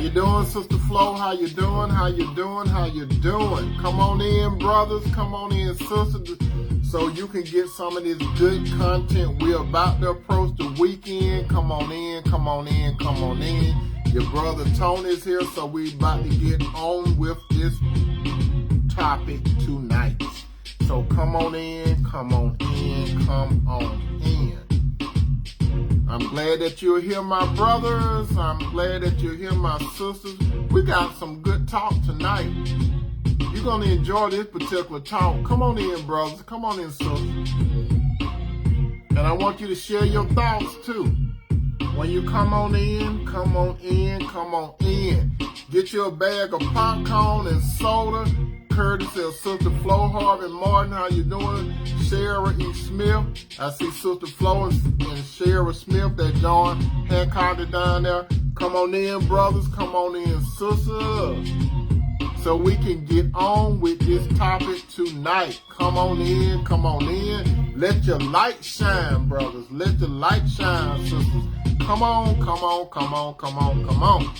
you doing, Sister Flo? How you doing? How you doing? How you doing? Come on in, brothers. Come on in, sisters, so you can get some of this good content. We're about to approach the weekend. Come on in, come on in, come on in. Your brother Tony's here, so we about to get on with this topic tonight. So come on in, come on in, come on in. I'm glad that you're here, my brothers. I'm glad that you're here, my sisters. We got some good talk tonight. You're going to enjoy this particular talk. Come on in, brothers. Come on in, sisters. And I want you to share your thoughts, too. When you come on in, come on in, come on in. Get you a bag of popcorn and soda, courtesy of Sister Flo Harvey Martin. How you doing? Shara E. Smith. I see Sister Flo and Shara Smith that joined Hancock down there. Come on in, brothers. Come on in, sisters. So we can get on with this topic tonight. Come on in, come on in. Let your light shine, brothers. Let your light shine, sisters. Come on, come on, come on, come on, come on.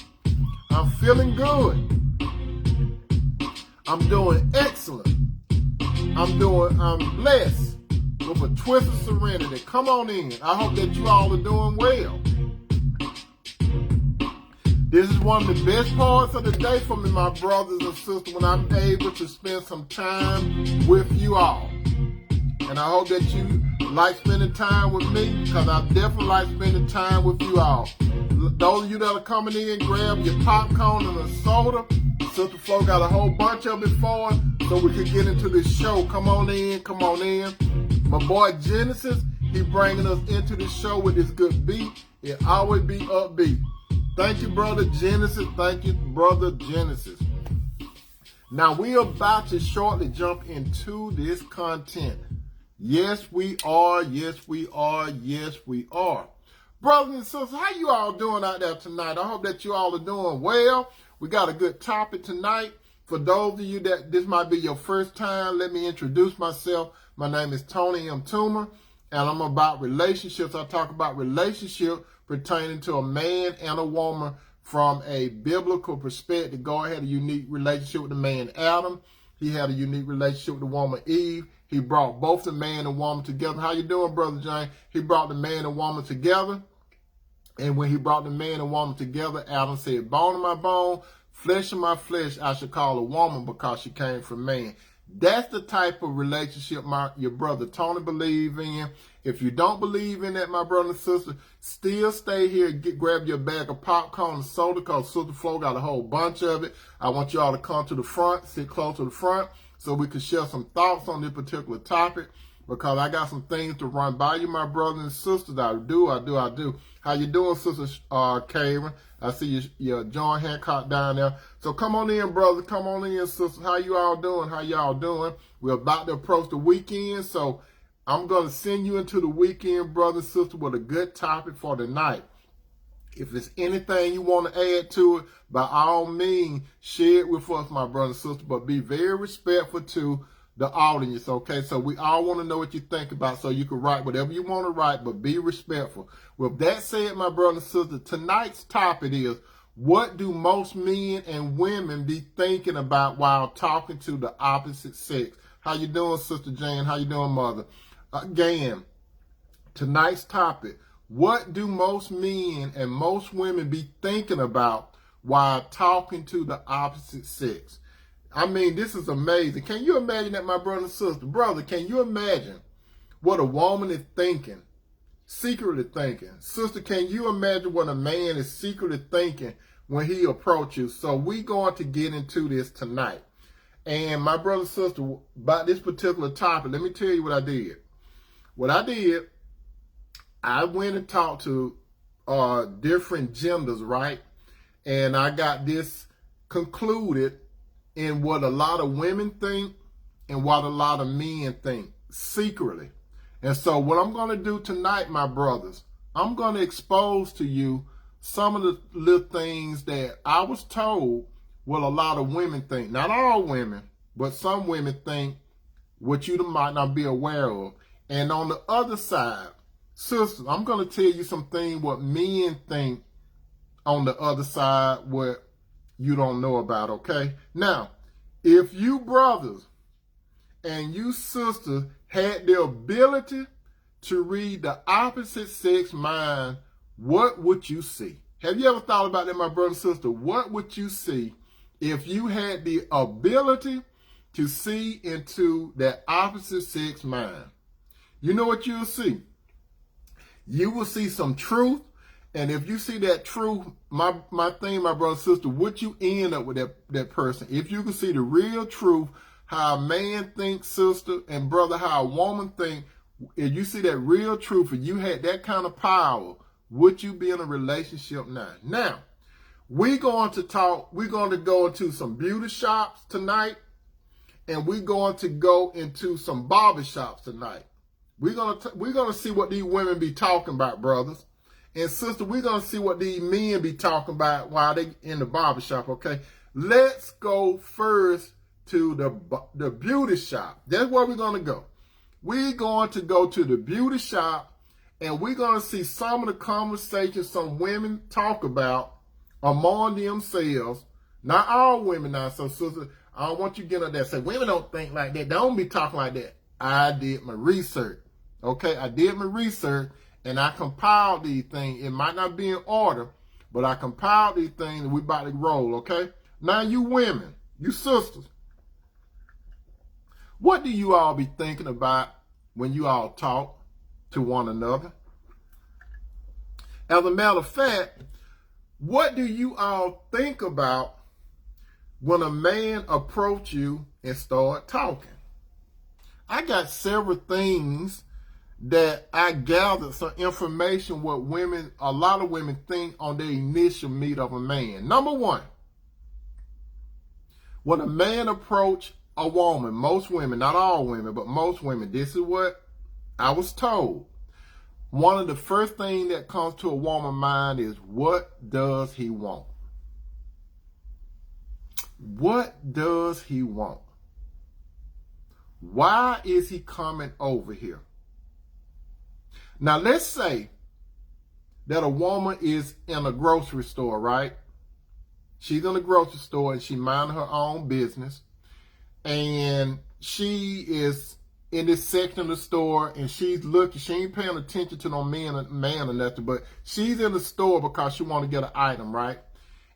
I'm feeling good. I'm doing excellent. I'm blessed with a twist of serenity. Come on in. I hope that you all are doing well. This is one of the best parts of the day for me, my brothers and sisters, when I'm able to spend some time with you all. And I hope that you like spending time with me, because I definitely like spending time with you all. Those of you that are coming in, grab your popcorn and a soda. Sister Flo got a whole bunch of it for us, so we can get into this show. Come on in, come on in. My boy Genesis, he bringing us into the show with this good beat. It always be upbeat. Thank you, brother Genesis. Thank you, brother Genesis. Now, we are about to shortly jump into this content. Yes, we are. Yes, we are. Yes, we are. Brothers and sisters, how you all doing out there tonight? I hope that you all are doing well. We got a good topic tonight. For those of you that this might be your first time, let me introduce myself. My name is Tony M. Toomer, and I'm about relationships. I talk about relationships pertaining to a man and a woman from a biblical perspective. God had a unique relationship with the man Adam. He had a unique relationship with the woman Eve. He brought both the man and woman together. How you doing, Brother James? He brought the man and woman together. And when he brought the man and woman together, Adam said, bone of my bone, flesh of my flesh, I should call a woman because she came from man. That's the type of relationship your brother Tony believes in. If you don't believe in that, my brother and sister, still stay here. Grab your bag of popcorn and soda, because Sister Flo got a whole bunch of it. I want you all to come to the front, sit close to the front, so we can share some thoughts on this particular topic, because I got some things to run by you, my brothers and sisters. I do. How you doing, Sister Karen? I see you John Hancock down there. So come on in, brother. Come on in, sisters. How you all doing? How y'all doing? We're about to approach the weekend, so I'm going to send you into the weekend, brother and sister, with a good topic for tonight. If there's anything you want to add to it, by all means, share it with us, my brother and sister, but be very respectful to the audience, okay? So we all want to know what you think about, so you can write whatever you want to write, but be respectful. With that said, my brother and sister, tonight's topic is, what do most men and women be thinking about while talking to the opposite sex? How you doing, Sister Jane? How you doing, Mother? Again, tonight's topic, what do most men and most women be thinking about while talking to the opposite sex? I mean, this is amazing. Can you imagine that, my brother and sister? Brother, can you imagine what a woman is thinking, secretly thinking? Sister, can you imagine what a man is secretly thinking when he approaches? So we're going to get into this tonight. And my brother and sister, about this particular topic, let me tell you what I did. What I did, I went and talked to different genders, right? And I got this concluded in what a lot of women think and what a lot of men think secretly. And so what I'm going to do tonight, my brothers, I'm going to expose to you some of the little things that I was told what a lot of women think. Not all women, but some women think what you might not be aware of. And on the other side, sisters, I'm going to tell you some things what men think on the other side, what you don't know about, okay? Now, if you brothers and you sisters had the ability to read the opposite sex mind, what would you see? Have you ever thought about that, my brother and sister? What would you see if you had the ability to see into that opposite sex mind? You know what you'll see? You will see some truth. And if you see that truth, my thing, my brother and sister, would you end up with that person? If you can see the real truth, how a man thinks, sister and brother, how a woman thinks, if you see that real truth and you had that kind of power, would you be in a relationship now? Now, we're going to go into some beauty shops tonight, and we're going to go into some barber shops tonight. We're gonna see what these women be talking about, brothers. And sister, we're going to see what these men be talking about while they in the barber shop, okay? Let's go first to the beauty shop. That's where we're going to go. We're going to go to the beauty shop, and we're going to see some of the conversations some women talk about among themselves. Not all women now, so sister, I don't want you getting up there and say, women don't think like that. They don't be talking like that. I did my research, okay? I did my research. And I compiled these things. It might not be in order, but I compiled these things and we about to roll, okay? Now you women, you sisters, what do you all be thinking about when you all talk to one another? As a matter of fact, what do you all think about when a man approach you and start talking? I got several things that I gathered some information what a lot of women think on their initial meet of a man. Number one, when a man approach a woman, most women, not all women, but most women, this is what I was told. One of the first things that comes to a woman's mind is, what does he want? What does he want? Why is he coming over here? Now, let's say that a woman is in a grocery store, right? She's in a grocery store and she minding her own business. And she is in this section of the store and she's looking. She ain't paying attention to no man or nothing, but she's in the store because she want to get an item, right?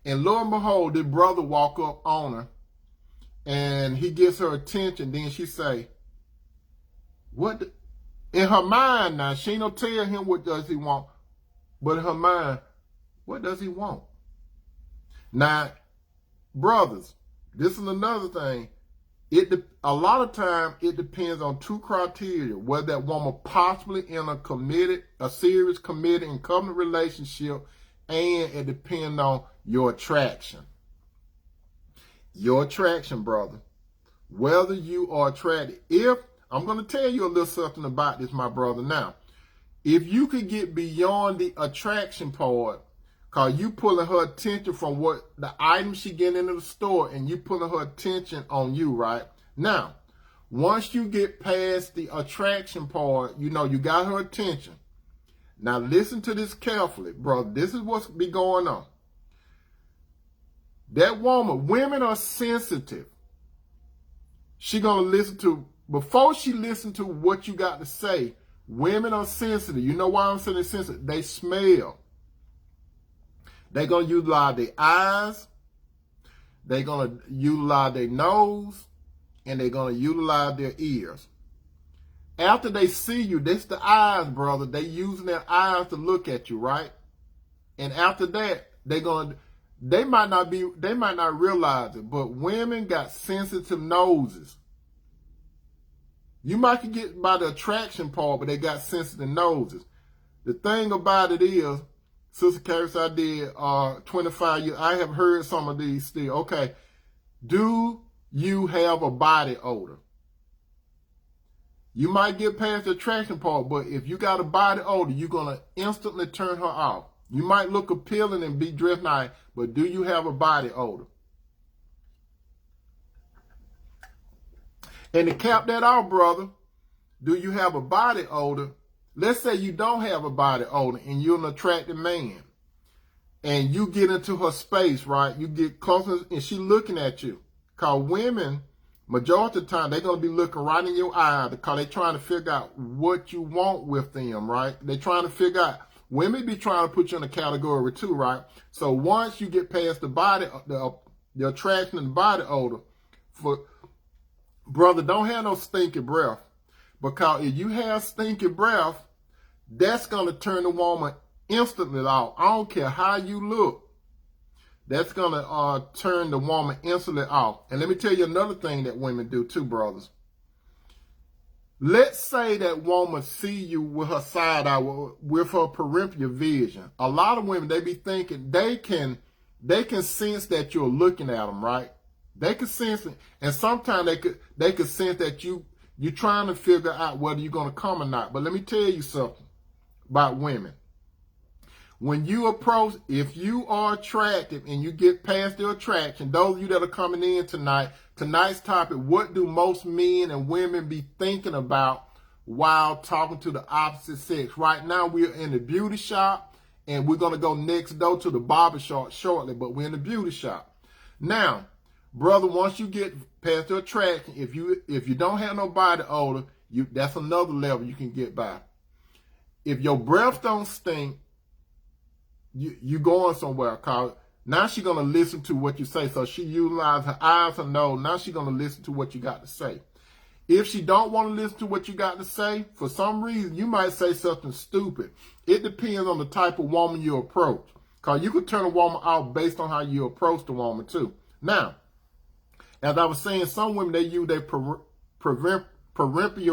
And lo and behold, this brother walk up on her and he gets her attention. Then she say, what? In her mind now, she ain't gonna tell him what does he want, but in her mind, what does he want? Now, brothers, this is another thing. A lot of time it depends on two criteria: whether that woman possibly in a serious committed and covenant relationship, and it depends on your attraction. Your attraction, brother. Whether you are attracted. I'm going to tell you a little something about this, my brother. Now, if you could get beyond the attraction part, because you pulling her attention from what the items she getting into the store and you pulling her attention on you, right? Now, once you get past the attraction part, you know, you got her attention. Now, listen to this carefully, brother. This is what's be going on. That woman, women are sensitive. She going to listen to, before she listens to what you got to say, women are sensitive. You know why I'm saying they're sensitive? They smell. They're going to utilize their eyes. They're going to utilize their nose. And they're going to utilize their ears. After they see you, that's the eyes, brother. They using their eyes to look at you, right? And after that, they might not realize it, but women got sensitive noses. You might get by the attraction part, but they got sensitive noses. The thing about it is, Sister Caris, I did 25 years. I have heard some of these still. Okay, do you have a body odor? You might get past the attraction part, but if you got a body odor, you're going to instantly turn her off. You might look appealing and be dressed nice, but do you have a body odor? And to cap that off, brother, do you have a body odor? Let's say you don't have a body odor and you're an attractive man. and you get into her space, right? You get closer, and she looking at you. Because women, majority of the time, they're going to be looking right in your eye because they're trying to figure out what you want with them, right? They're trying to figure out. Women be trying to put you in a category too, right? So once you get past the body, the attraction and the body odor, for brother, don't have no stinky breath. Because if you have stinky breath, that's going to turn the woman instantly off. I don't care how you look. That's going to turn the woman instantly off. And let me tell you another thing that women do too, brothers. Let's say that woman see you with her side eye, with her peripheral vision. A lot of women, they be thinking they can sense that you're looking at them, right? They can sense it. And sometimes they could sense that you're trying to figure out whether you're going to come or not. But let me tell you something about women. When you approach, if you are attractive and you get past the attraction, those of you that are coming in tonight's topic, what do most men and women be thinking about while talking to the opposite sex? Right now, we're in the beauty shop, and we're going to go next door to the barber shop shortly, but we're in the beauty shop. Now, brother, once you get past the attraction, if you don't have no body odor, that's another level you can get by. If your breath don't stink, you going somewhere, cause now she's gonna listen to what you say. So she utilizes her eyes, her nose. Now she's gonna listen to what you got to say. If she don't want to listen to what you got to say, for some reason you might say something stupid. It depends on the type of woman you approach, cause you could turn a woman off based on how you approach the woman too. Now, as I was saying, some women, they use their peripheral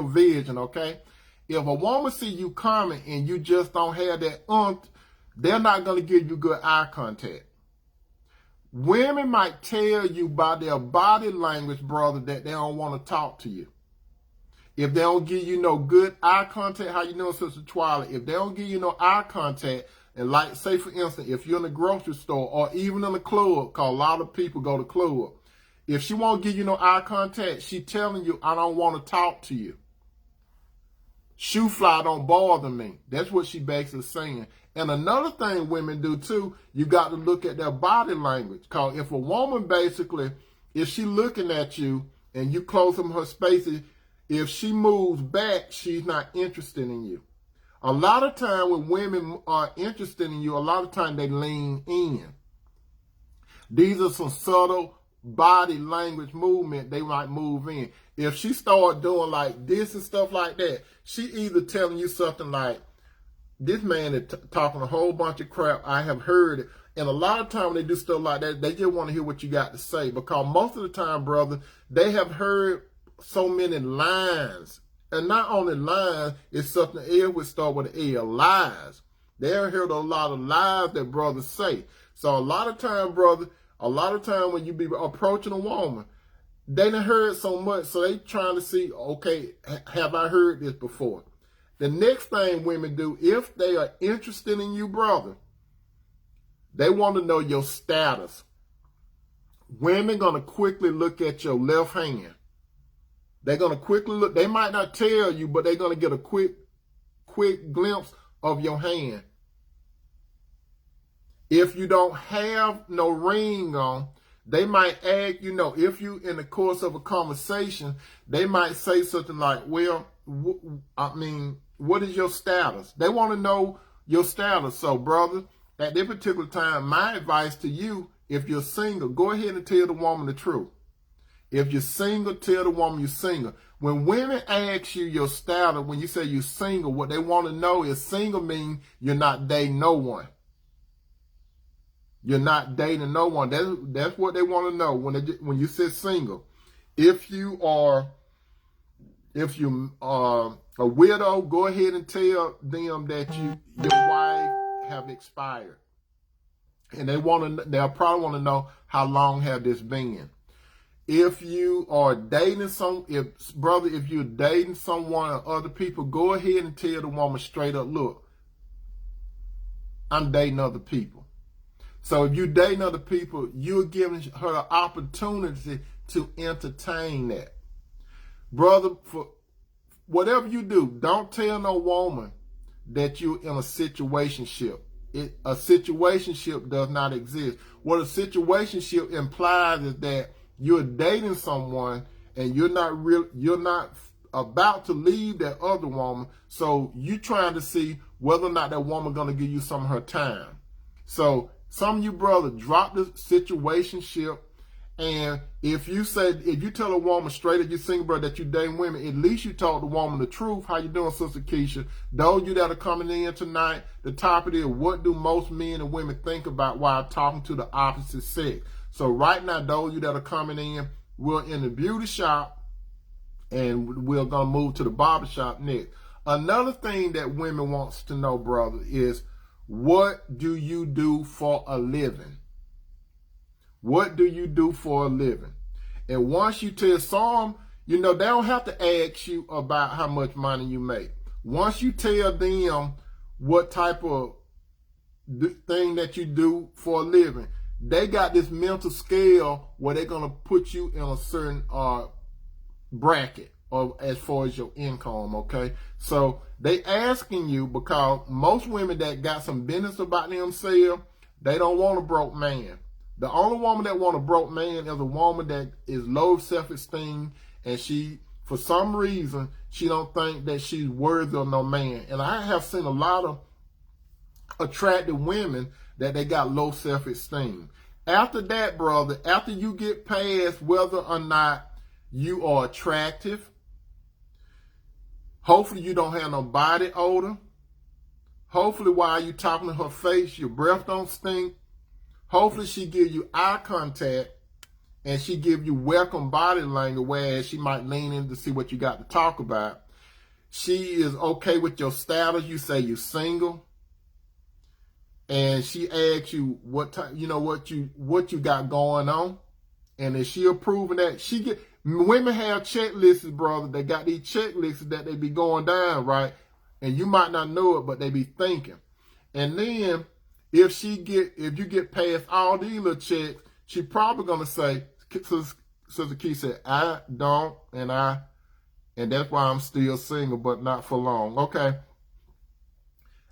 vision. Okay, if a woman see you coming and you just don't have that they're not going to give you good eye contact. Women might tell you by their body language, brother, that they don't want to talk to you. If they don't give you no good eye contact, how you know, Sister Twilight? If they don't give you no eye contact, and like, say for instance, if you're in a grocery store or even in a club, because a lot of people go to club, if she won't give you no eye contact, she telling you, I don't want to talk to you. Shoe fly don't bother me. That's what she basically saying. And another thing women do too, you got to look at their body language. Because if a woman basically, if she looking at you and you close them her spaces, if she moves back, she's not interested in you. A lot of time when women are interested in you, a lot of time they lean in. These are some subtle body language movement they might move in. If she start doing like this and stuff like that, she either telling you something like, this man is talking a whole bunch of crap. I have heard it. And a lot of time when they do stuff like that, they just want to hear what you got to say. Because most of the time, brother, they have heard so many lines. And not only lines, it's something else would start with an L, lies. They have heard a lot of lies that brothers say. So a lot of time, brother, when you be approaching a woman, they done heard so much, so they trying to see, okay, have I heard this before? The next thing women do, if they are interested in you, brother, they want to know your status. Women going to quickly look at your left hand. They're going to quickly look. They might not tell you, but they're going to get a quick glimpse of your hand. If you don't have no ring on, they might ask, if you in the course of a conversation, they might say something like, well, what is your status? They want to know your status. So, brother, at this particular time, my advice to you, if you're single, go ahead and tell the woman the truth. If you're single, tell the woman you're single. When women ask you your status, when you say you're single, what they want to know is single means you're not dating no one. You're not dating no one. That's what they want to know when you say single. If you are a widow, go ahead and tell them that your wife have expired, and they'll probably want to know how long have this been. If you are dating if you're dating someone or other people, go ahead and tell the woman straight up, look, I'm dating other people. So if you're dating other people, you're giving her the opportunity to entertain that. Brother, for whatever you do, don't tell no woman that you're in a situationship. a situationship does not exist. What a situationship implies is that you're dating someone and you're not about to leave that other woman. So you trying to see whether or not that woman gonna give you some of her time. So some of you brothers drop the situationship. And if you tell a woman straight as you single brother that you dating women, at least you told the woman the truth. How you doing, Sister Keisha? Those of you that are coming in tonight, the topic is, what do most men and women think about while talking to the opposite sex? So right now, those of you that are coming in, we're in the beauty shop and we're going to move to the barber shop next. Another thing that women wants to know, brother, is what do you do for a living? What do you do for a living? And once you tell some, they don't have to ask you about how much money you make. Once you tell them what type of thing that you do for a living, they got this mental scale where they're going to put you in a certain bracket of as far as your income, okay? So they asking you because most women that got some business about themselves, they don't want a broke man. The only woman that want a broke man is a woman that is low self-esteem, and she, for some reason, she don't think that she's worthy of no man. And I have seen a lot of attractive women that they got low self-esteem. After that, brother, after you get past whether or not you are attractive, hopefully you don't have no body odor. Hopefully while you talking to her face, your breath don't stink. Hopefully she give you eye contact and she give you welcome body language, whereas she might lean in to see what you got to talk about. She is okay with your status. You say you're single. And she asks you what you got going on. And if she approving that, women have checklists, brother. They got these checklists that they be going down, right? And you might not know it, but they be thinking. And then if you get past all these little checks, she probably gonna say, Sister Key said, I don't, and that's why I'm still single, but not for long. Okay.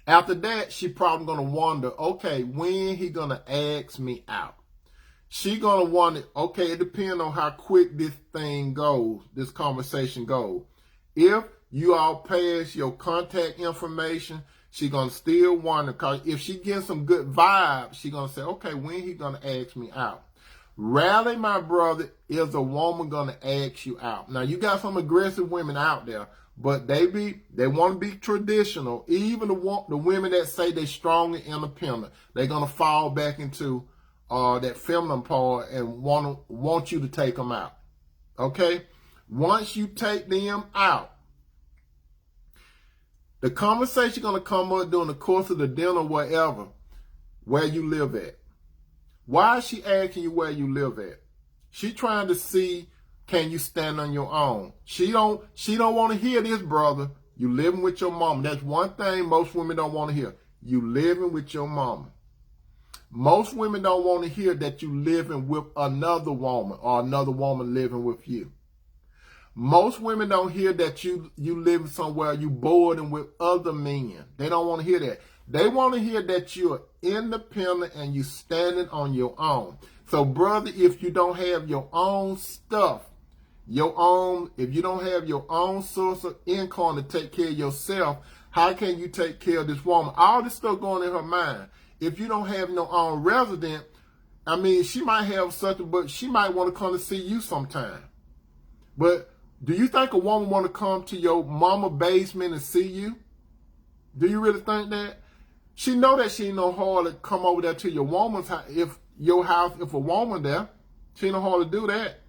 After that, she probably gonna wonder, okay, when he gonna ask me out? She gonna wonder, okay, it depends on how quick this thing goes, this conversation goes. If you all pass your contact information, she gonna still wonder, because if she gets some good vibes, she gonna say, okay, when he gonna ask me out? Rarely, my brother, is a woman gonna ask you out. Now, you got some aggressive women out there, but they want to be traditional. Even the women that say they strong and independent, they're gonna fall back into that feminine part and want you to take them out. Okay? Once you take them out, the conversation going to come up during the course of the dinner, wherever, where you live at. Why is she asking you where you live at? She trying to see, can you stand on your own? She don't want to hear this, brother. You living with your mama. That's one thing most women don't want to hear. You living with your mama. Most women don't want to hear that you living with another woman or another woman living with you. Most women don't hear that you live somewhere, you boarding with other men. They don't want to hear that. They want to hear that you're independent and you standing on your own. So, brother, if you don't have your own stuff, if you don't have your own source of income to take care of yourself, how can you take care of this woman? All this stuff going in her mind. If you don't have no own resident, I mean, she might have something, but she might want to come to see you sometime. But do you think a woman want to come to your mama basement and see you? Do you really think that? She know that she ain't no hard to come over there to your woman's house. If a woman there, she ain't no hard to do that.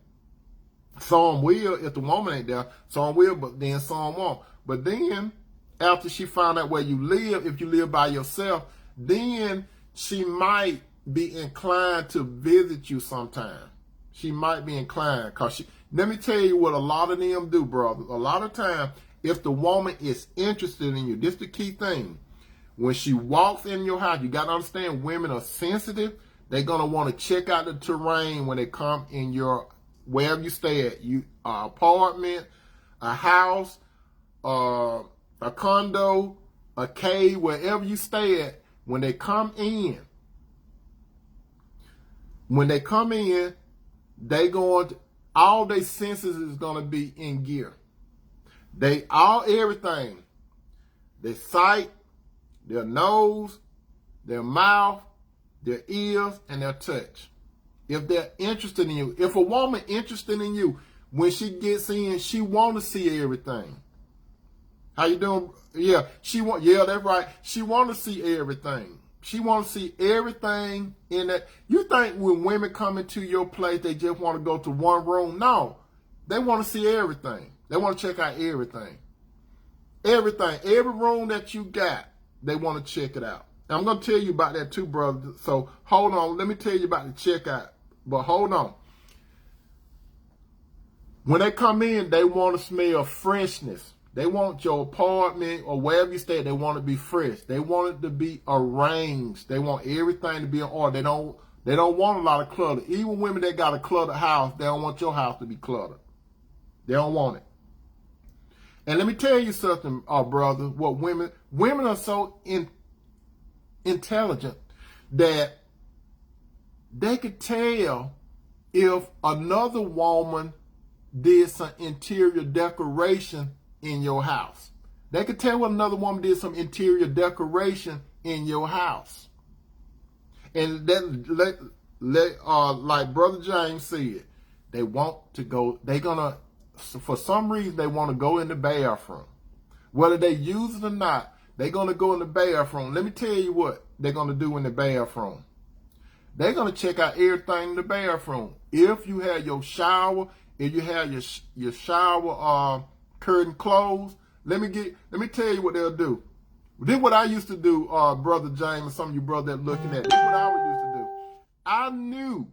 Some will if the woman ain't there. Some will, but then some won't. But then, after she found out where you live, if you live by yourself, then she might be inclined to visit you sometime. She might be inclined, because let me tell you what a lot of them do, brother. A lot of time, if the woman is interested in you, this is the key thing. When she walks in your house, you got to understand, women are sensitive. They're going to want to check out the terrain when they come in wherever you stay at. Apartment, a house, a condo, a cave, wherever you stay at. when they come in, all their senses is going to be in gear. Everything, their sight, their nose, their mouth, their ears, and their touch. If they're interested in you, if a woman interested in you, when she gets in, she want to see everything. How you doing? Yeah, that's right. She want to see everything. She want to see everything in that. You think when women come into your place, they just want to go to one room? No, they want to see everything. They want to check out everything. Everything, every room that you got, they want to check it out. I'm going to tell you about that too, brother. So hold on. Let me tell you about the checkout. But hold on. When they come in, they want to smell freshness. They want your apartment or wherever you stay, they want it to be fresh. They want it to be arranged. They want everything to be in order. They don't want a lot of clutter. Even women that got a cluttered house, they don't want your house to be cluttered. They don't want it. And let me tell you something, brother. What women are so intelligent that they could tell if another woman did some interior decoration in your house. They could tell when another woman did some interior decoration in your house. And that, like Brother James said, they want to go, for some reason, they want to go in the bathroom. Whether they use it or not, they're going to go in the bathroom. Let me tell you what they're going to do in the bathroom. They're going to check out everything in the bathroom. If you have your shower, if you have your shower curtain closed, let me tell you what they'll do. This is what I used to do, Brother James, and some of you brothers that looking at. This is what I used to do. I knew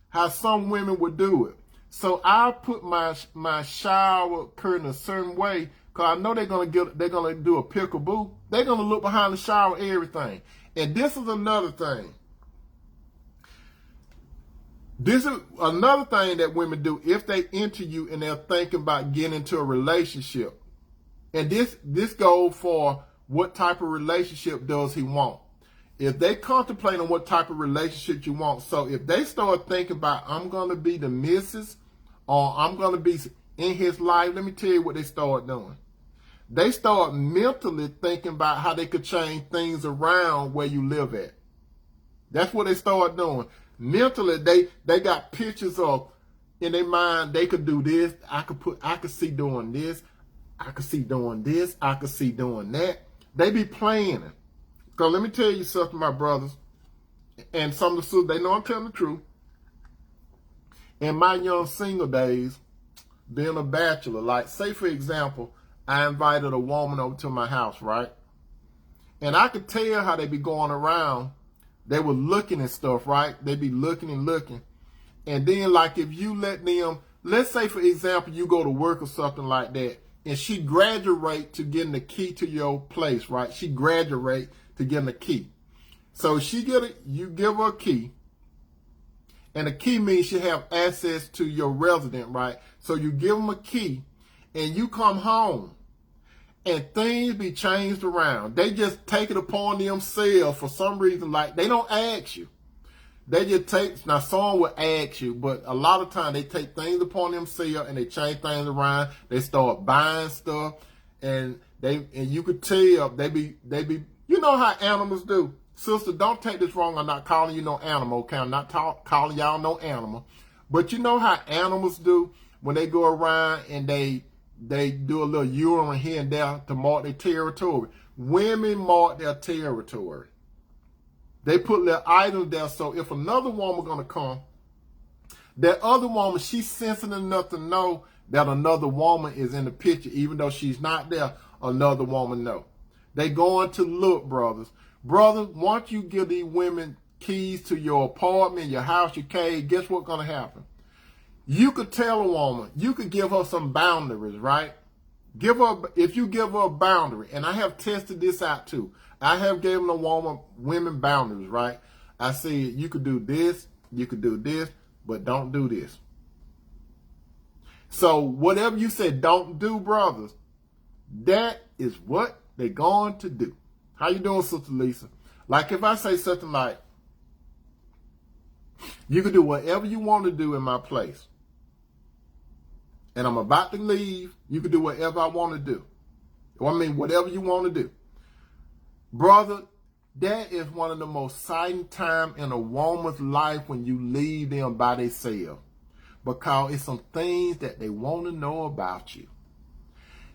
how some women would do it. So I put my shower curtain a certain way, because I know they're gonna do a peekaboo. They're gonna look behind the shower, everything. And this is another thing. This is another thing that women do if they enter you and they're thinking about getting into a relationship. And this goes for what type of relationship does he want. If they contemplate on what type of relationship you want, so if they start thinking about, I'm going to be the missus, or I'm going to be in his life, let me tell you what they start doing. They start mentally thinking about how they could change things around where you live at. That's what they start doing. Mentally, they got pictures of, in their mind, they could do this. I could see doing this. I could see doing this. I could see doing that. They be playing it. Because let me tell you something, my brothers, and some of the sisters, they know I'm telling the truth. In my young single days, being a bachelor, like, say, for example, I invited a woman over to my house, right? And I could tell how they be going around. They were looking at stuff, right? They be looking and looking. And then, like, if you let them, let's say, for example, you go to work or something like that, and she graduate to getting the key to your place, right? She graduate to getting the key. So you give her a key. And a key means she have access to your resident, right? So you give them a key, and you come home, and things be changed around. They just take it upon themselves for some reason. Like, they don't ask you. They just take, now some will ask you, but a lot of times they take things upon themselves and they change things around. They start buying stuff, and you could tell they be, you know how animals do. Sister, don't take this wrong. I'm not calling you no animal, okay? I'm not calling y'all no animal. But you know how animals do when they go around and they do a little urine here and there to mark their territory. Women mark their territory. They put little items there, so if another woman gonna come, that other woman, she's sensitive enough to know that another woman is in the picture. Even though she's not there, another woman know. They going to look, brothers. Brothers, once you give these women keys to your apartment, your house, your cave, guess what's gonna happen? You could tell a woman, you could give her some boundaries, right? If you give her a boundary, and I have tested this out too. I have given women boundaries, right? I said, you could do this, but don't do this. So whatever you said don't do, brothers, that is what they're going to do. How you doing, Sister Lisa? Like if I say something like, you can do whatever you want to do in my place, and I'm about to leave, you can do whatever I want to do. I mean, whatever you want to do. Brother, that is one of the most exciting times in a woman's life when you leave them by themselves. Because it's some things that they want to know about you.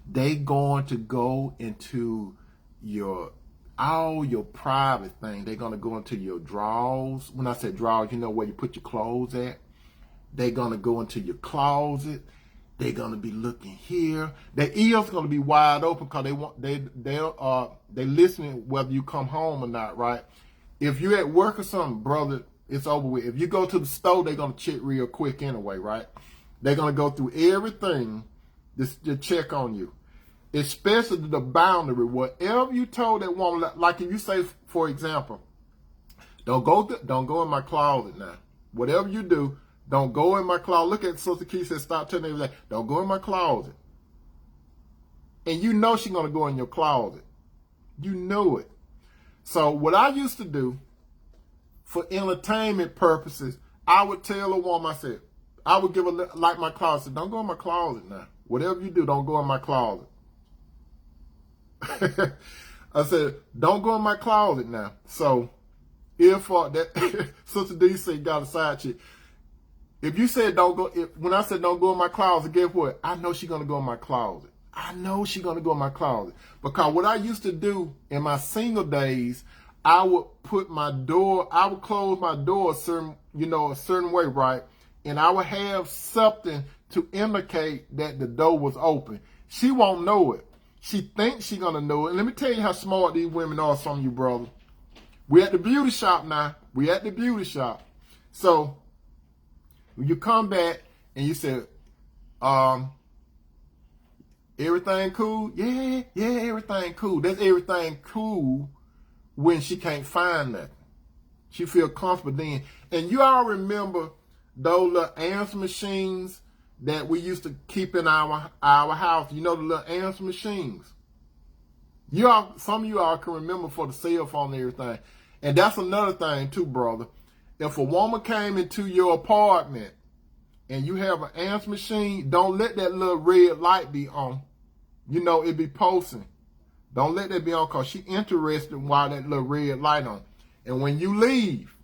They going to go into all your private things. They're going to go into your drawers. When I say drawers, you know where you put your clothes at. They're going to go into your closet. They're going to be looking here. Their ears going to be wide open because they listening whether you come home or not, right? If you're at work or something, brother, it's over with. If you go to the store, they're going to check real quick anyway, right? They're going to go through everything to check on you. Especially the boundary. Whatever you told that woman, like if you say, for example, don't go in my closet now. Whatever you do, don't go in my closet. Look at Sister Keith said, stop telling me that. Don't go in my closet. And you know she's going to go in your closet. You know it. So what I used to do for entertainment purposes, I would tell a woman, I would give her like my closet. Don't go in my closet now. Whatever you do, don't go in my closet. I said, don't go in my closet now. So if that Sister D said got a side chick. If you said don't go, when I said don't go in my closet, guess what? I know she's gonna go in my closet. I know she's gonna go in my closet. Because what I used to do in my single days, I would close my door a certain way, right? And I would have something to indicate that the door was open. She won't know it. She thinks she's gonna know it. And let me tell you how smart these women are, some of you brother. We're at the beauty shop now. We're at the beauty shop. So when you come back and you say, everything cool? Yeah, everything cool. That's everything cool when she can't find nothing. She feel comfortable then. And you all remember those little answer machines that we used to keep in our house. You know the little answer machines. Some of you all can remember for the cell phone and everything. And that's another thing too, brother. If a woman came into your apartment and you have an answer machine, don't let that little red light be on. You know, it be pulsing. Don't let that be on because she interested while that little red light on. And when you leave,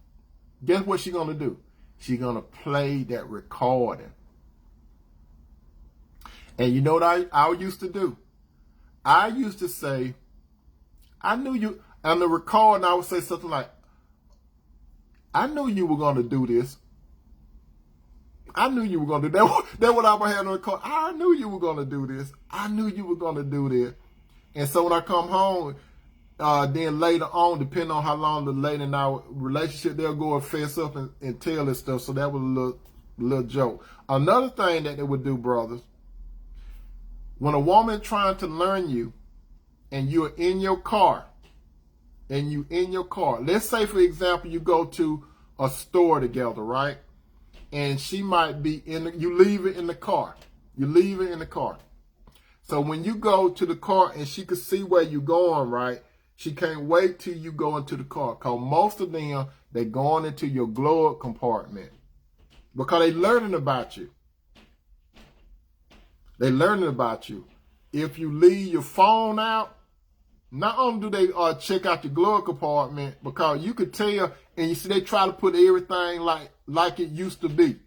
guess what she gonna do? She gonna play that recording. And you know what I used to do? I used to say, I knew you, on the recording I would say something like, I knew you were gonna do this. I knew you were gonna do that. That's what I would have on the record. I knew you were gonna do this. I knew you were gonna do this. And so when I come home, then later on, depending on how long the lady in our relationship, they'll go and fess up and tell this stuff. So that was a little joke. Another thing that they would do, brothers, when a woman trying to learn you and you're in your car, let's say, for example, you go to a store together, right? And she might be you leave it in the car. You leave it in the car. So when you go to the car and she can see where you're going, right? She can't wait till you go into the car. Because most of them, they're going into your glove compartment. Because they're learning about you. They're learning about you. If you leave your phone out, not only do they check out your glove compartment, because you could tell, and you see they try to put everything like it used to be.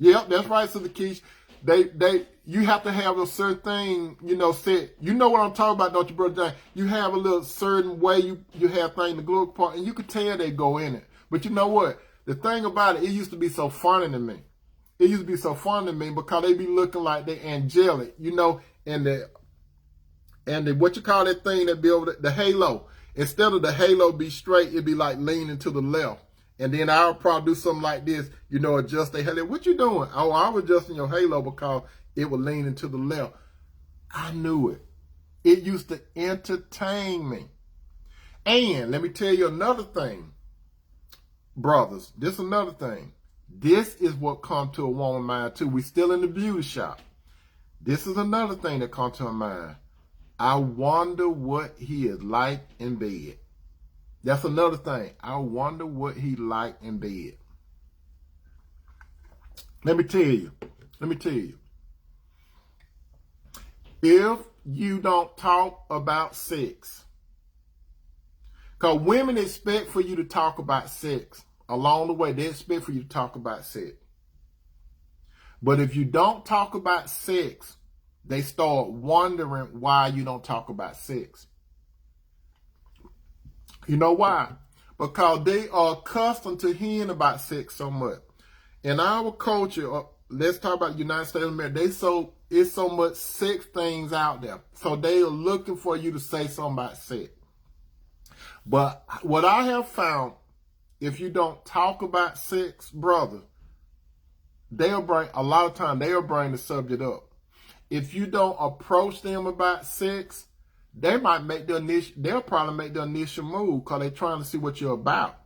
Yep, that's right, Sister Keish. You have to have a certain thing, set. You know what I'm talking about, don't you, Brother John? You have a little certain way you have things in the glove compartment, and you could tell they go in it. But you know what? The thing about it used to be so funny to me. It used to be so funny to me because they be looking like they angelic, and the what you call that thing that be over the halo. Instead of the halo be straight, it'd be like leaning to the left. And then I'll probably do something like this, adjust the halo. What you doing? Oh, I was adjusting your halo because it was leaning to the left. I knew it. It used to entertain me. And let me tell you another thing, brothers. This is another thing. This is what comes to a woman's mind too. We still in the beauty shop. This is another thing that comes to her mind. I wonder what he is like in bed. That's another thing. I wonder what he liked in bed. Let me tell you. If you don't talk about sex, because women expect for you to talk about sex. Along the way, they expect for you to talk about sex. But if you don't talk about sex, they start wondering why you don't talk about sex. You know why? Because they are accustomed to hearing about sex so much. In our culture, let's talk about the United States of America, it's so much sex things out there. So they are looking for you to say something about sex. But what I have found, if you don't talk about sex, brother, they'll bring the subject up. If you don't approach them about sex, they'll probably make the initial move because they're trying to see what you're about.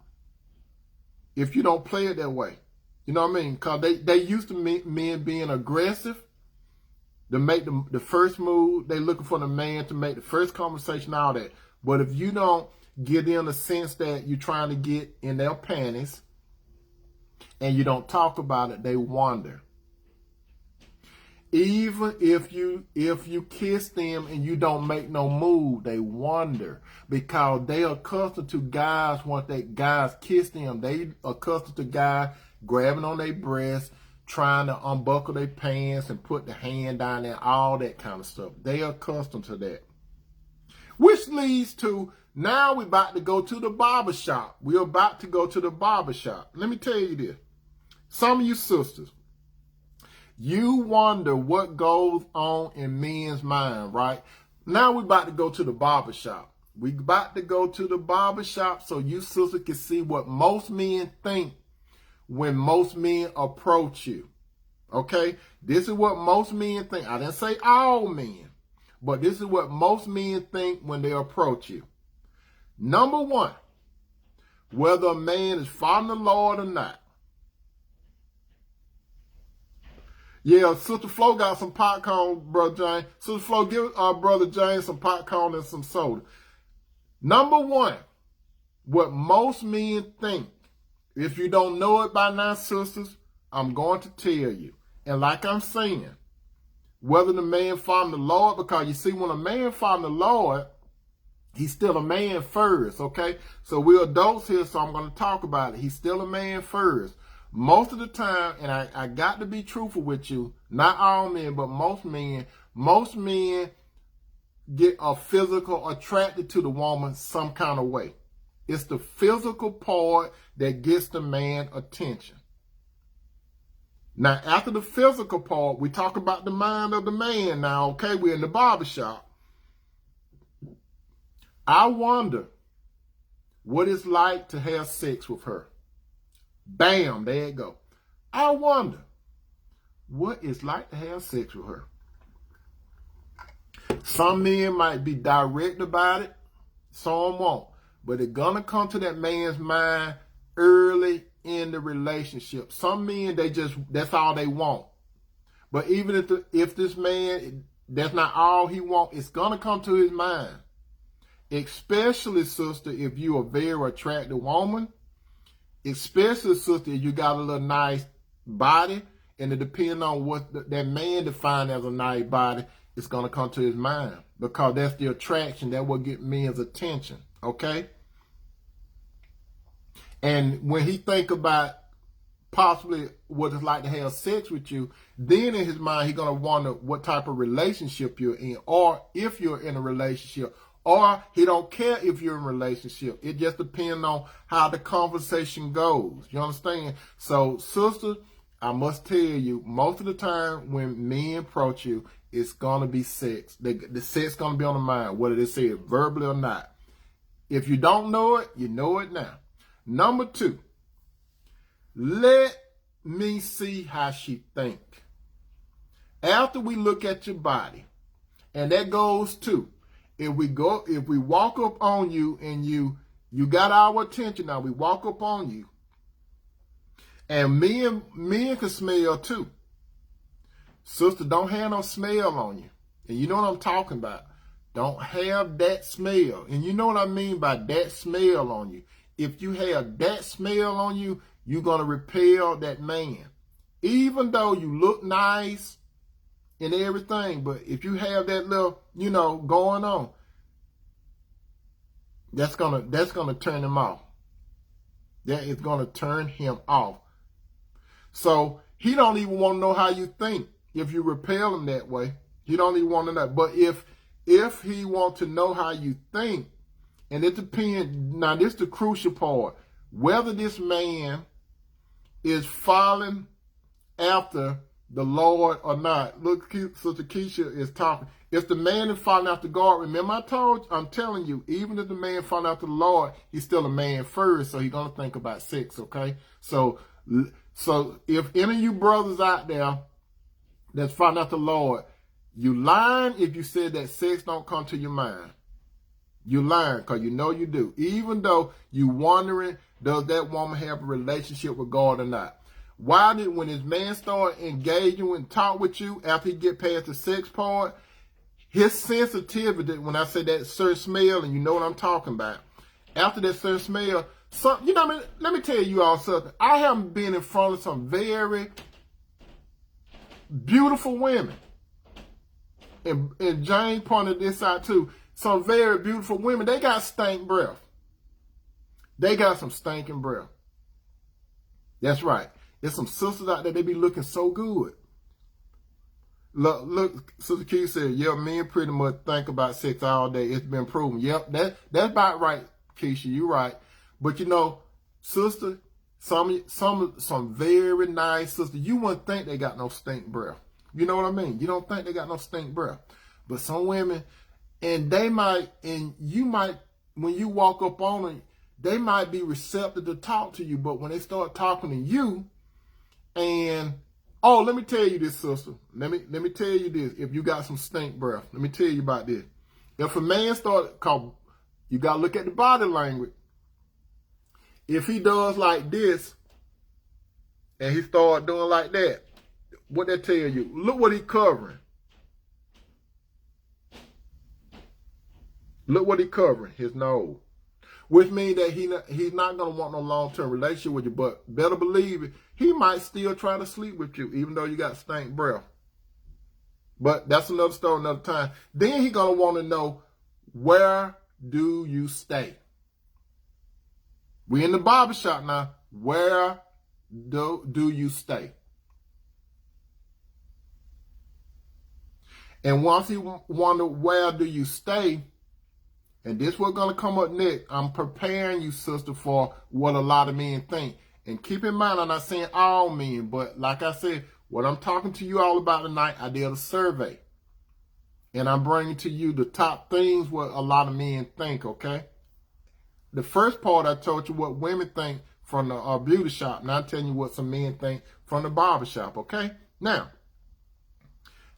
If you don't play it that way. You know what I mean? Because they used to men being aggressive to make the first move. They looking for the man to make the first conversation, all that. But if you don't give them the sense that you're trying to get in their panties and you don't talk about it, they wonder. Even if you kiss them and you don't make no move, they wonder, because they are accustomed to guys once that guys kiss them. They are accustomed to guys grabbing on their breasts, trying to unbuckle their pants and put the hand down there, all that kind of stuff. They are accustomed to that. Which leads to, now we're about to go to the barber shop. We're about to go to the barber shop. Let me tell you this. Some of you sisters, you wonder what goes on in men's mind, right? Now we're about to go to the barber shop. We're about to go to the barber shop so you sisters can see what most men think when most men approach you. Okay? This is what most men think. I didn't say all men, but this is what most men think when they approach you. Number one, whether a man is following the Lord or not. Yeah, Sister Flo got some popcorn, Brother James. Sister Flo, give Brother James some popcorn and some soda. Number one, what most men think. If you don't know it by now, sisters, I'm going to tell you. And like I'm saying, whether the man following the Lord, because you see, when a man following the Lord, he's still a man first, okay? So we're adults here, so I'm going to talk about it. He's still a man first. Most of the time, and I got to be truthful with you, not all men, but most men get a physical attracted to the woman some kind of way. It's the physical part that gets the man attention. Now, after the physical part, we talk about the mind of the man now, okay? We're in the barbershop. I wonder what it's like to have sex with her. Bam, there you go. I wonder what it's like to have sex with her. Some men might be direct about it, some won't. But it's going to come to that man's mind early in the relationship. Some men, that's all they want. But even if this man, that's not all he wants, it's going to come to his mind. Especially, sister, if you're a very attractive woman. Especially, sister, if you got a little nice body. And it depends on what that man defines as a nice body, it's going to come to his mind. Because that's the attraction. That will get men's attention. Okay? And when he think about possibly what it's like to have sex with you, then in his mind, he's going to wonder what type of relationship you're in, or if you're in a relationship, or he don't care if you're in a relationship. It just depends on how the conversation goes. You understand? So, sister, I must tell you, most of the time when men approach you, it's going to be sex. The sex going to be on the mind, whether they say it verbally or not. If you don't know it, you know it now. Number two, let me see how she think. After we look at your body, and that goes to, if we walk up on you and you got our attention now, we walk up on you, and men can smell too. Sister, don't have no smell on you. And you know what I'm talking about. Don't have that smell. And you know what I mean by that smell on you. If you have that smell on you, you're going to repel that man. Even though you look nice and everything, but if you have that little, going on, that's gonna turn him off. That is gonna turn him off. So he don't even want to know how you think if you repel him that way. He don't even want to know. But if he wants to know how you think, and it depends. Now this is the crucial part: whether this man is following after the Lord or not. Look, Sister Keisha is talking. If the man is following after God, remember I'm telling you, even if the man following after the Lord, he's still a man first, so he's going to think about sex, okay? So if any of you brothers out there that's following after the Lord, you lying if you said that sex don't come to your mind. You lying because you know you do. Even though you wondering, does that woman have a relationship with God or not? Why did, when his man start engaging and talk with you after he get past the sex part, his sensitivity, when I say that certain smell, and you know what I'm talking about, after that certain smell, let me tell you all something. I haven't been in front of some very beautiful women. And Jane pointed this out too. Some very beautiful women, they got stank breath. They got some stinking breath. That's right. There's some sisters out there, they be looking so good. Look, Sister Keisha said, yeah, men pretty much think about sex all day. It's been proven. Yep, that's about right, Keisha. You're right. But sister, some very nice sisters, you wouldn't think they got no stink breath. You know what I mean? You don't think they got no stink breath. But some women, and you might, when you walk up on them, they might be receptive to talk to you. But when they start talking to you, and let me tell you this, sister. Let me tell you this. If you got some stink breath, let me tell you about this. If a man you got to look at the body language. If he does like this, and he start doing like that, what that tell you? Look what he covering. Look what he covering, his nose. Which means that he's not going to want no long-term relationship with you, but better believe it, he might still try to sleep with you, even though you got stank breath. But that's another story, another time. Then he's going to want to know, where do you stay? We in the barbershop now. Where do you stay? And once he wonder where do you stay, and this what's going to come up next. I'm preparing you, sister, for what a lot of men think. And keep in mind, I'm not saying all men, but like I said, what I'm talking to you all about tonight, I did a survey. And I'm bringing to you the top things what a lot of men think, okay? The first part, I told you what women think from the beauty shop. Now I'm telling you what some men think from the barber shop, okay? Now,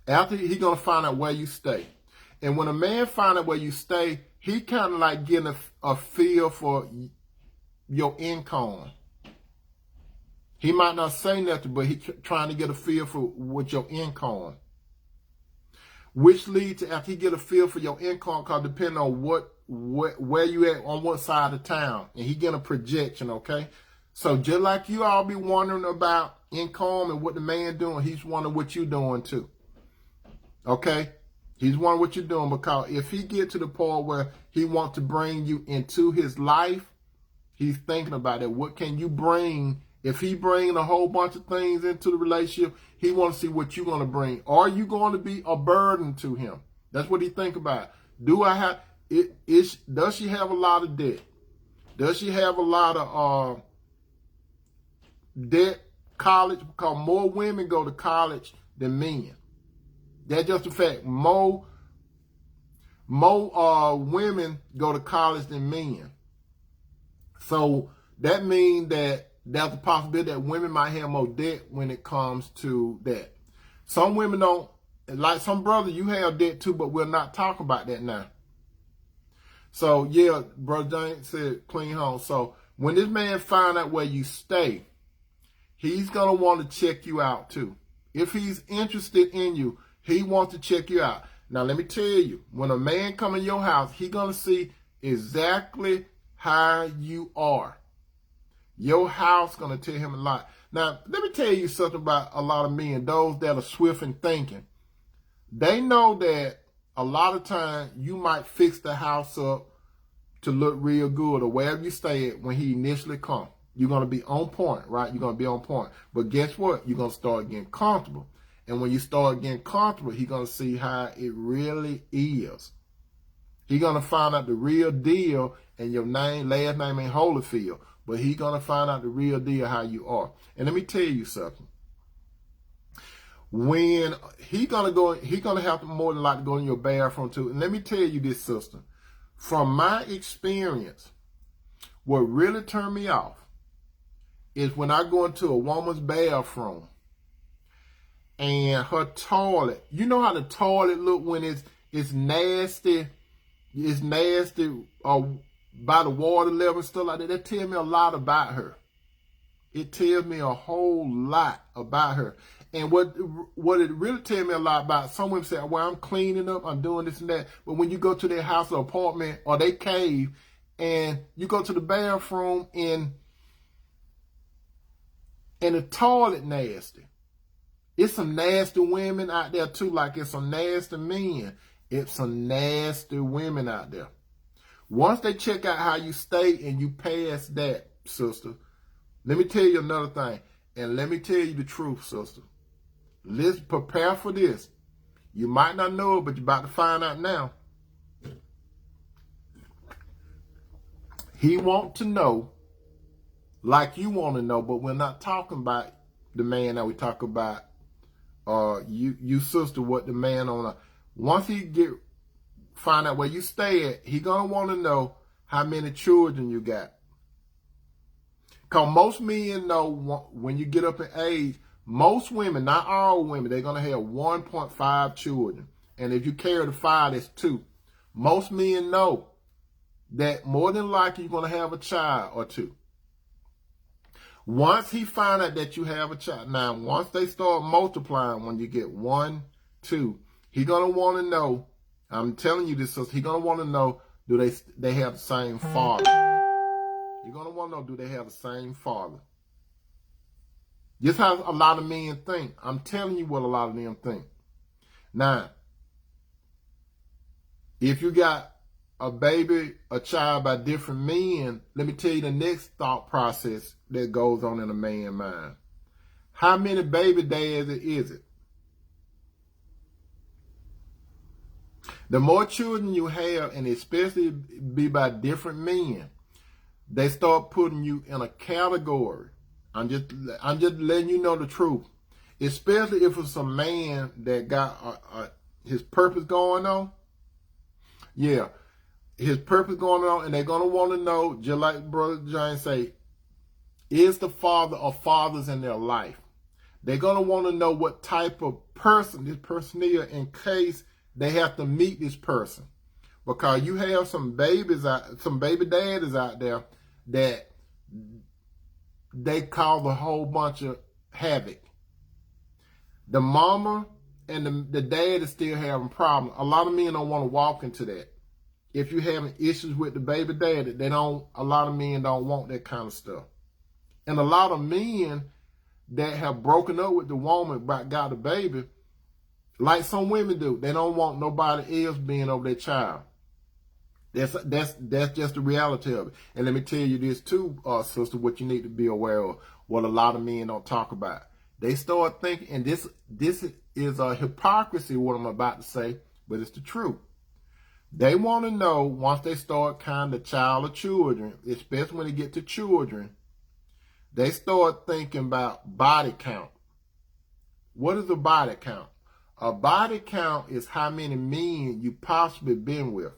after he's going to find out where you stay. And when a man find out where you stay, he kind of like getting a feel for your income. He might not say nothing, but he's trying to get a feel for what your income. Which leads to, after he get a feel for your income, because depending on where you at, on what side of town, and he get a projection, okay? So just like you all be wondering about income and what the man doing, he's wondering what you doing too. Okay? He's wondering what you're doing, because if he get to the point where he wants to bring you into his life, he's thinking about it. What can you bring? If he bringing a whole bunch of things into the relationship, he wants to see what you're going to bring. Are you going to be a burden to him? That's what he think about. Does she have a lot of debt? Does she have a lot of debt, college? Because more women go to college than men. That's just a fact. More women go to college than men. So that means that there's a possibility that women might have more debt when it comes to that. Some women don't, like some brothers, you have debt too, but we're not talking about that now. So yeah, Brother James said clean home. So when this man find out where you stay, he's going to want to check you out too. If he's interested in you, he wants to check you out. Now, let me tell you, when a man come in your house, he going to see exactly how you are. Your house going to tell him a lot. Now, let me tell you something about a lot of men, those that are swift in thinking. They know that a lot of times you might fix the house up to look real good or wherever you stay at when he initially come. You're going to be on point, right? You're going to be on point. But guess what? You're going to start getting comfortable. And when you start getting comfortable, he's going to see how it really is. He's going to find out the real deal, and your last name ain't Holyfield, but he's going to find out the real deal how you are. And let me tell you something. When he's going to have to more than likely go in your bathroom too. And let me tell you this, sister. From my experience, what really turned me off is when I go into a woman's bathroom and her toilet. You know how the toilet look when it's nasty. It's nasty by the water level and stuff like that. That tells me a lot about her. It tells me a whole lot about her. And what it really tells me a lot about, some women say, well, I'm cleaning up, I'm doing this and that. But when you go to their house or apartment or they cave and you go to the bathroom and the toilet nasty. It's some nasty women out there too, like it's some nasty men. It's some nasty women out there. Once they check out how you stay and you pass that, sister, let me tell you another thing. And let me tell you the truth, sister. Let's prepare for this. You might not know it, but you're about to find out now. He wants to know like you want to know, but we're not talking about the man that we talk about. You sister, what the man on. Once he find out where you stay at, he gonna want to know how many children you got. Cause most men know when you get up in age, most women, not all women, they're gonna have 1.5 children, and if you carry the 5, that's 2. Most men know that more than likely you're gonna have a child or 2. Once he find out that you have a child, now once they start multiplying, when you get 1, 2, he gonna want to know. I'm telling you this, he gonna want to know, do they have the same father? You're gonna want to know, do they have the same father? Just how a lot of men think. I'm telling you what a lot of them think. Now, if you got a child by different men, let me tell you the next thought process that goes on in a man's mind. How many baby dads is it? The more children you have, and especially be by different men, they start putting you in a category. I'm just letting you know the truth. Especially if it's a man that got his purpose going on. Yeah, his purpose going on, and they're going to want to know, just like Brother James say, is the father or fathers in their life. They're going to want to know what type of person this person is in case they have to meet this person. Because you have some baby daddies out there that they cause a whole bunch of havoc. The mama and the dad is still having problems. A lot of men don't want to walk into that. If you're having issues with the baby daddy, a lot of men don't want that kind of stuff. And a lot of men that have broken up with the woman but got a baby, like some women do, they don't want nobody else being over their child. That's just the reality of it. And let me tell you this too, sister, what you need to be aware of, what a lot of men don't talk about. They start thinking, and this is a hypocrisy, what I'm about to say, but it's the truth. They want to know, once they start kind of child or children, especially when they get to children, they start thinking about body count. What is a body count? A body count is how many men you possibly been with.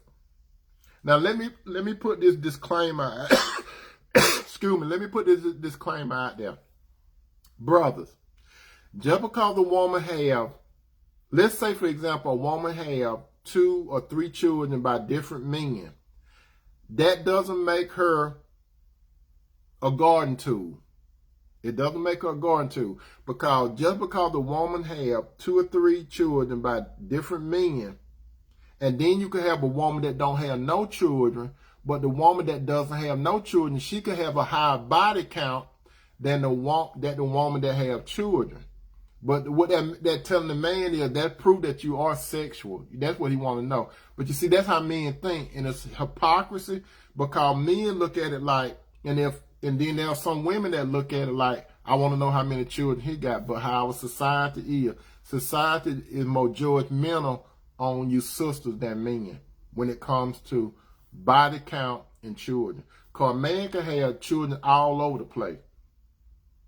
Now let me put this disclaimer. Excuse me. Let me put this disclaimer out there, brothers. Just because a woman have, let's say for example, a woman have 2 or 3 children by different men, that doesn't make her a garden tool. It doesn't make her a garden tool, because just because the woman have 2 or 3 children by different men, And then you could have a woman that don't have no children, but the woman that doesn't have no children, she could have a higher body count than the woman that have children. But what that telling the man is that prove that you are sexual. That's what he want to know. But you see, that's how men think, and it's hypocrisy because men look at it like, and then there are some women that look at it like, I want to know how many children he got. But how our society is, society is more judgmental on you sisters than men when it comes to body count and children. Because a man can have children all over the place,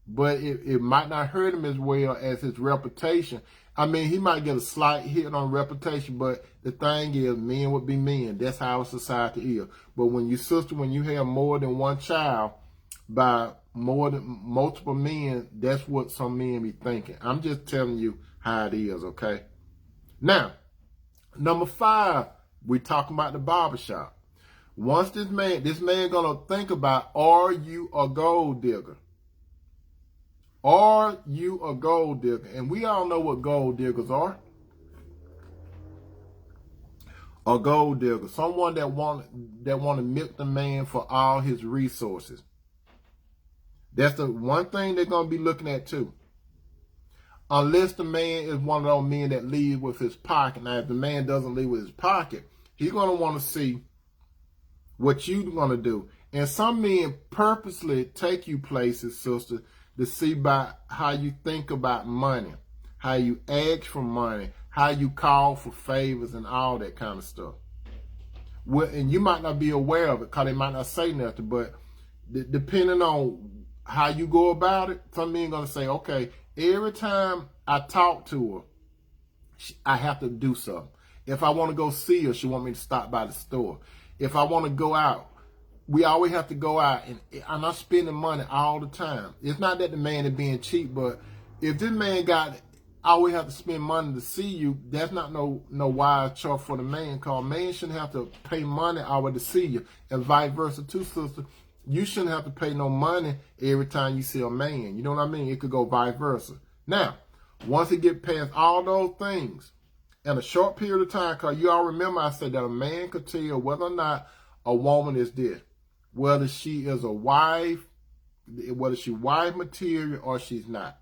but it might not hurt him as well as his reputation. I mean, he might get a slight hit on reputation, but the thing is, men would be men. That's how our society is. But when you have more than one child by more than multiple men, that's what some men be thinking. I'm just telling you how it is, okay? Now, number 5, we talking about the barbershop. Once this man gonna think about, are you a gold digger? Are you a gold digger? And we all know what gold diggers are. A gold digger, someone that want to milk the man for all his resources. That's the one thing they're gonna be looking at too. Unless the man is one of those men that leave with his pocket. Now, if the man doesn't leave with his pocket, he's gonna want to see what you're gonna do. And some men purposely take you places, sister, to see by how you think about money, how you ask for money, how you call for favors and all that kind of stuff. Well, and you might not be aware of it because they might not say nothing, but depending on how you go about it, some men are going to say, okay, every time I talk to her, I have to do something. If I want to go see her, she want me to stop by the store. If I want to go out, we always have to go out, and I'm not spending money all the time. It's not that the man is being cheap, but if this man always have to spend money to see you, that's not no wise choice for the man, because man shouldn't have to pay money always to see you, and vice versa too, sister. You shouldn't have to pay no money every time you see a man. You know what I mean? It could go vice versa. Now, once it get past all those things, in a short period of time, because you all remember I said that a man could tell whether or not a woman is there. Whether she is a wife, whether she's wife material or she's not.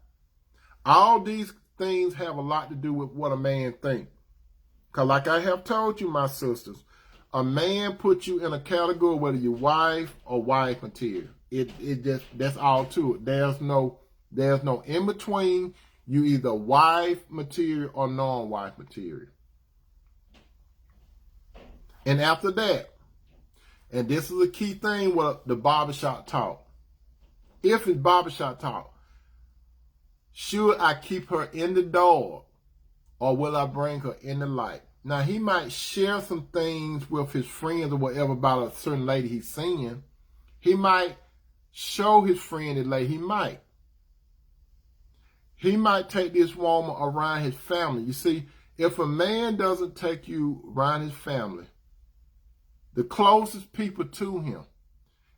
All these things have a lot to do with what a man thinks. Because like I have told you, my sisters, a man puts you in a category whether you're wife or wife material. That's all to it. There's no in between. You either wife material or non-wife material. And after that, and this is a key thing with the barbershop talk. If it's barbershop talk, should I keep her in the door or will I bring her in the light? Now, he might share some things with his friends or whatever about a certain lady he's seeing. He might show his friend the lady. He might take this woman around his family. You see, if a man doesn't take you around his family, the closest people to him,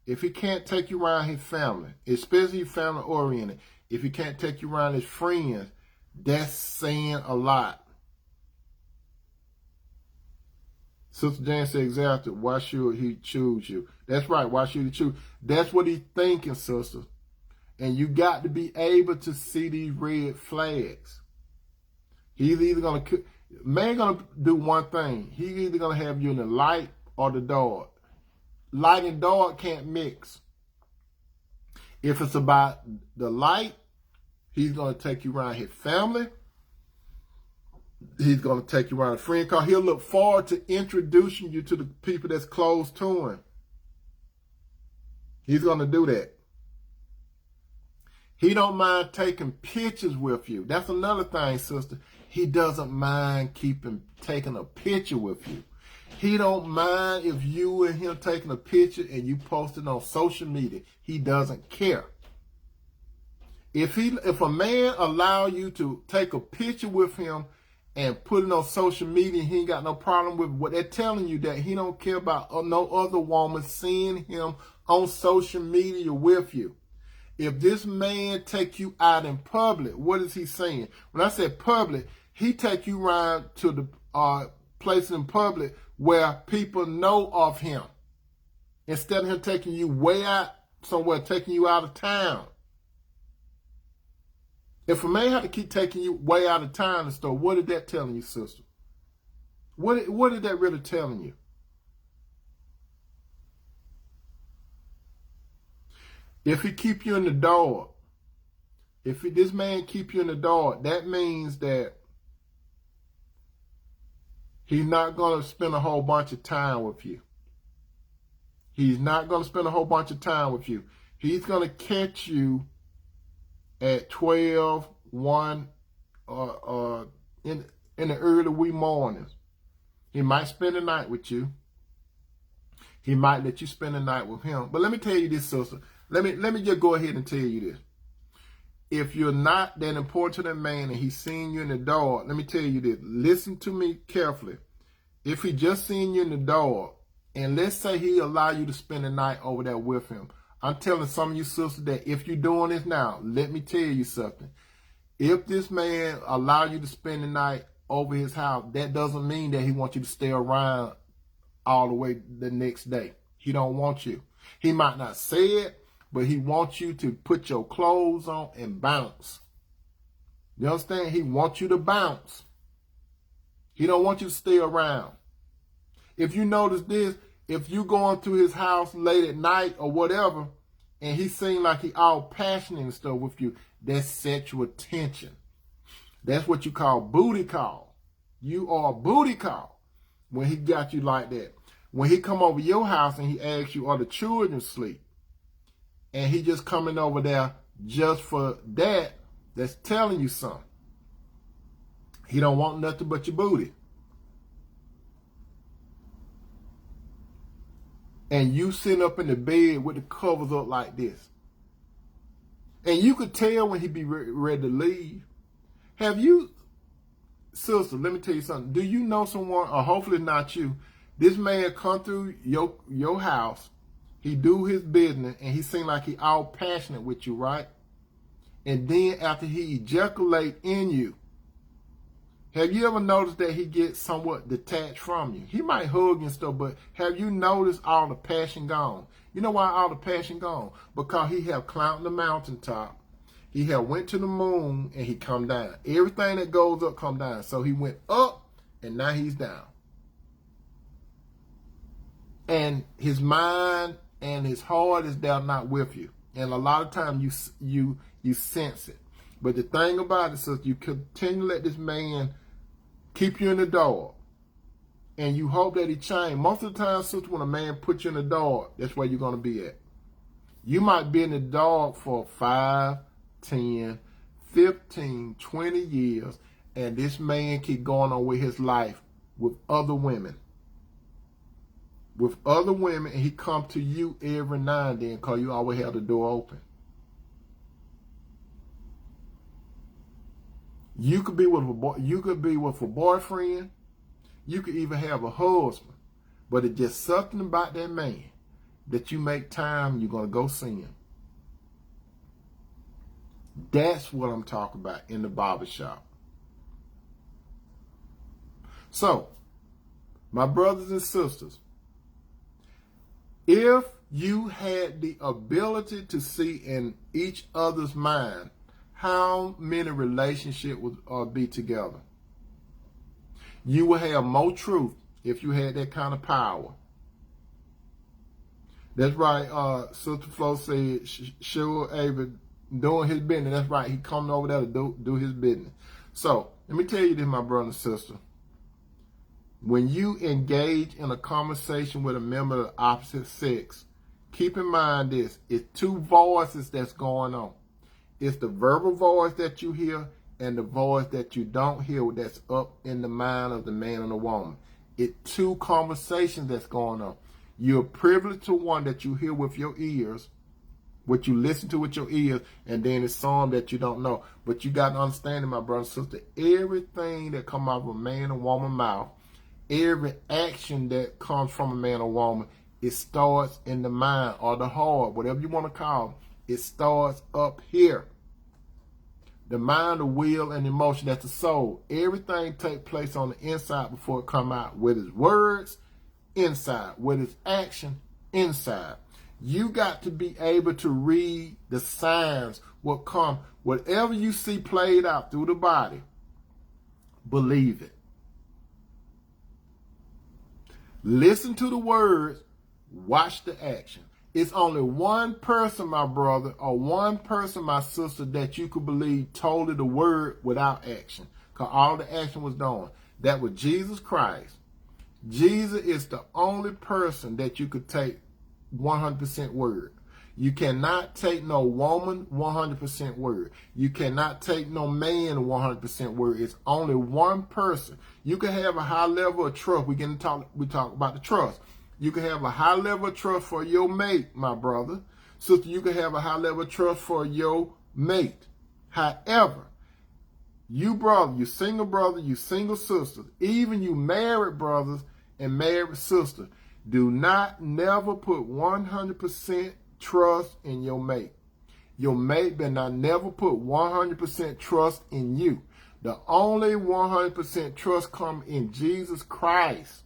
if he can't take you around his family, especially family oriented, if he can't take you around his friends, that's saying a lot. Sister Jane said exactly, why should he choose you? That's right, why should he choose? That's what he's thinking, sister. And you got to be able to see these red flags. He's either going to do one thing. He's either going to have you in the light or the dark. Light and dark can't mix. If it's about the light, he's going to take you around his family. He's going to take you around a friend, because he'll look forward to introducing you to the people that's close to him. He's going to do that. He don't mind taking pictures with you. That's another thing, sister. He doesn't mind taking a picture with you. He don't mind if you and him taking a picture and you post it on social media. He doesn't care. If a man allow you to take a picture with him and put it on social media, he ain't got no problem with what they're telling you, that he don't care about no other woman seeing him on social media with you. If this man take you out in public, what is he saying? When I say public, he take you around to the places in public where people know of him. Instead of him taking you way out somewhere, taking you out of town. If a man had to keep taking you way out of town and stuff, what is that telling you, sister? What is that really telling you? If he keep you in the dark, if this man keep you in the dark, that means that he's not going to spend a whole bunch of time with you. He's not going to spend a whole bunch of time with you. He's going to catch you at 12, 1, in the early wee mornings. He might spend the night with you. He might let you spend the night with him. But let me tell you this, sister. Let me just go ahead and tell you this. If you're not that important to that man and he's seeing you in the dark, let me tell you this. Listen to me carefully. If he just seeing you in the dark, and let's say he allow you to spend the night over there with him, I'm telling some of you sisters that if you're doing this now, let me tell you something. If this man allow you to spend the night over his house, that doesn't mean that he wants you to stay around all the way the next day. He don't want you. He might not say it, but he wants you to put your clothes on and bounce. You understand? He wants you to bounce. He don't want you to stay around. If you notice this, if you going through his house late at night or whatever, and he seems like he all passionate and stuff with you, that's sexual tension. That's what you call booty call. You are a booty call when he got you like that. When he come over your house and he asks you, are the children asleep? And he just coming over there just for that, that's telling you something. He don't want nothing but your booty. And you sitting up in the bed with the covers up like this. And you could tell when he be ready to leave. Have you, sister, let me tell you something. Do you know someone, or hopefully not you, this man come through your house, he do his business, and he seem like he all passionate with you, right? And then after he ejaculate in you, have you ever noticed that he gets somewhat detached from you? He might hug and stuff, but have you noticed all the passion gone? You know why all the passion gone? Because he have climbed the mountaintop. He have went to the moon and he come down. Everything that goes up come down. So he went up and now he's down. And his mind and his heart is there not with you. And a lot of times you sense it. But the thing about it is you continue to let this man keep you in the dark. And you hope that he change. Most of the time, sister, when a man puts you in the dark, that's where you're going to be at. You might be in the dark for 5, 10, 15, 20 years, and this man keep going on with his life with other women. With other women, and he come to you every now and then because you always have the door open. You could be with a boyfriend. You could even have a husband. But it's just something about that man that you make time, you're going to go see him. That's what I'm talking about in the barbershop. So, my brothers and sisters, if you had the ability to see in each other's mind, how many relationships would be together? You will have more truth if you had that kind of power. That's right. Sister Flo said, sure, Ava doing his business. That's right. He coming over there to do his business. So let me tell you this, my brother and sister. When you engage in a conversation with a member of the opposite sex, keep in mind this. It's two voices that's going on. It's the verbal voice that you hear and the voice that you don't hear that's up in the mind of the man and the woman. It's two conversations that's going on. You're privileged to one that you hear with your ears, what you listen to with your ears, and then it's some that you don't know. But you got to understand, my brother and sister, everything that comes out of a man and woman mouth, every action that comes from a man or woman, it starts in the mind or the heart, whatever you want to call it. It starts up here. The mind, the will, and emotion, that's the soul. Everything takes place on the inside before it come out. With its words, inside. With its action, inside. You got to be able to read the signs, what come. Whatever you see played out through the body, believe it. Listen to the words, watch the action. It's only one person, my brother, or one person, my sister, that you could believe totally the word without action. Because all the action was done. That was Jesus Christ. Jesus is the only person that you could take 100% word. You cannot take no woman 100% word. You cannot take no man 100% word. It's only one person. You can have a high level of trust. We talk about the trust. You can have a high level of trust for your mate, my brother. Sister, you can have a high level of trust for your mate. However, you brother, you single sisters, even you married brothers and married sisters, do not never put 100% trust in your mate. Your mate better not never put 100% trust in you. The only 100% trust come in Jesus Christ.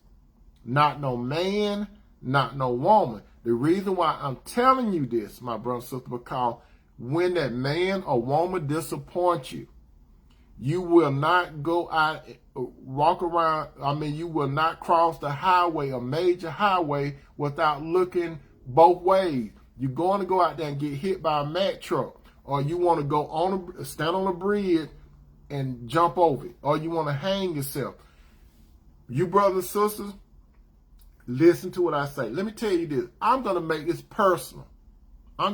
Not no man, not no woman. The reason why I'm telling you this, my brother and sister, because when that man or woman disappoints you, you will not go out, walk around, you will not cross the highway, a major highway, without looking both ways. You're going to go out there and get hit by a Mack truck, or you want to go stand on a bridge and jump over it, or you want to hang yourself. You brothers and sisters, listen to what I say. Let me tell you this. I'm going to make this personal. I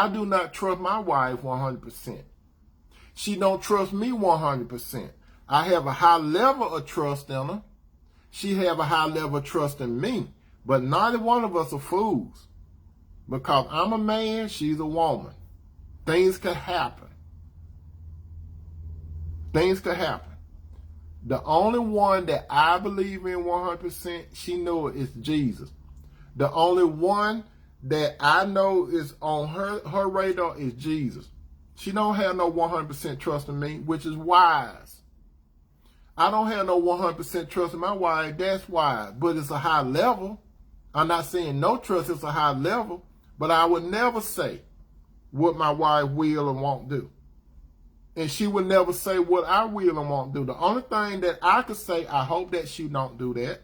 do not trust my wife 100%. She don't trust me 100%. I have a high level of trust in her. She have a high level of trust in me. But neither one of us are fools. Because I'm a man, she's a woman. Things could happen. The only one that I believe in 100%, she knows, is Jesus. The only one that I know is on her radar is Jesus. She don't have no 100% trust in me, which is wise. I don't have no 100% trust in my wife. That's wise. But it's a high level. I'm not saying no trust. It's a high level. But I would never say what my wife will and won't do. And she would never say what I will and won't do. The only thing that I could say, I hope that she don't do that.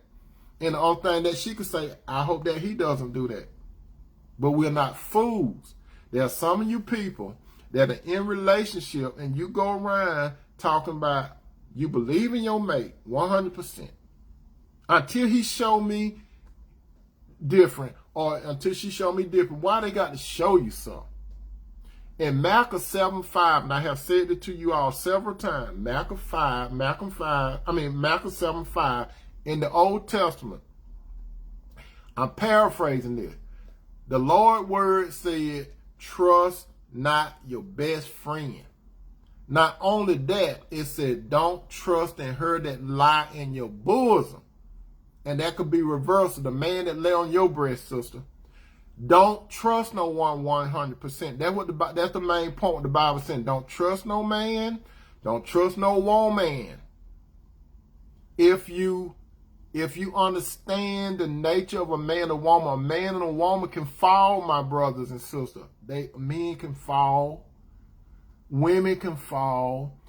And the only thing that she could say, I hope that he doesn't do that. But we're not fools. There are some of you people that are in relationship and you go around talking about you believe in your mate 100%. Until he show me different, or until she show me different. Why they got to show you something? In Micah 7:5, and I have said it to you all several times, Micah 7:5 in the Old Testament. I'm paraphrasing this. The Lord's word said, trust not your best friend. Not only that, it said, don't trust in her that lie in your bosom. And that could be reversed. The man that lay on your breast, sister. Don't trust no one 100%. That's the main point what the Bible saying. Don't trust no man. Don't trust no woman. If you understand the nature of a man and a man and a woman can fall, my brothers and sisters. Men can fall. Women can fall.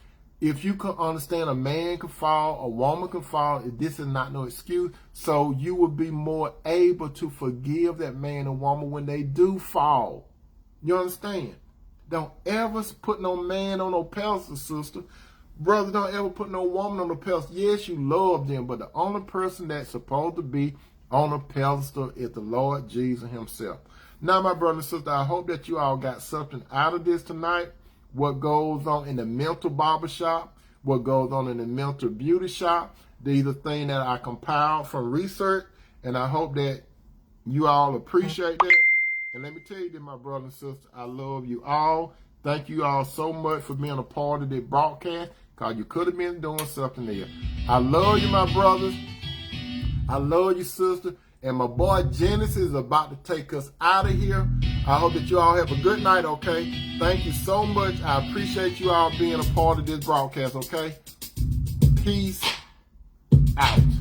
If you can understand a man can fall, a woman can fall, this is not no excuse. So you will be more able to forgive that man and woman when they do fall. You understand? Don't ever put no man on no pedestal, sister. Brother, don't ever put no woman on the pedestal. Yes, you love them, but the only person that's supposed to be on a pedestal is the Lord Jesus himself. Now, my brother and sister, I hope that you all got something out of this tonight. What goes on in the mental barbershop, what goes on in the mental beauty shop. These are things that I compiled from research, and I hope that you all appreciate that. And let me tell you that, my brother and sister, I love you all. Thank you all so much for being a part of this broadcast, because you could have been doing something there. I love you, my brothers. I love you, sister. And my boy Genesis is about to take us out of here. I hope that you all have a good night, okay? Thank you so much. I appreciate you all being a part of this broadcast, okay? Peace out.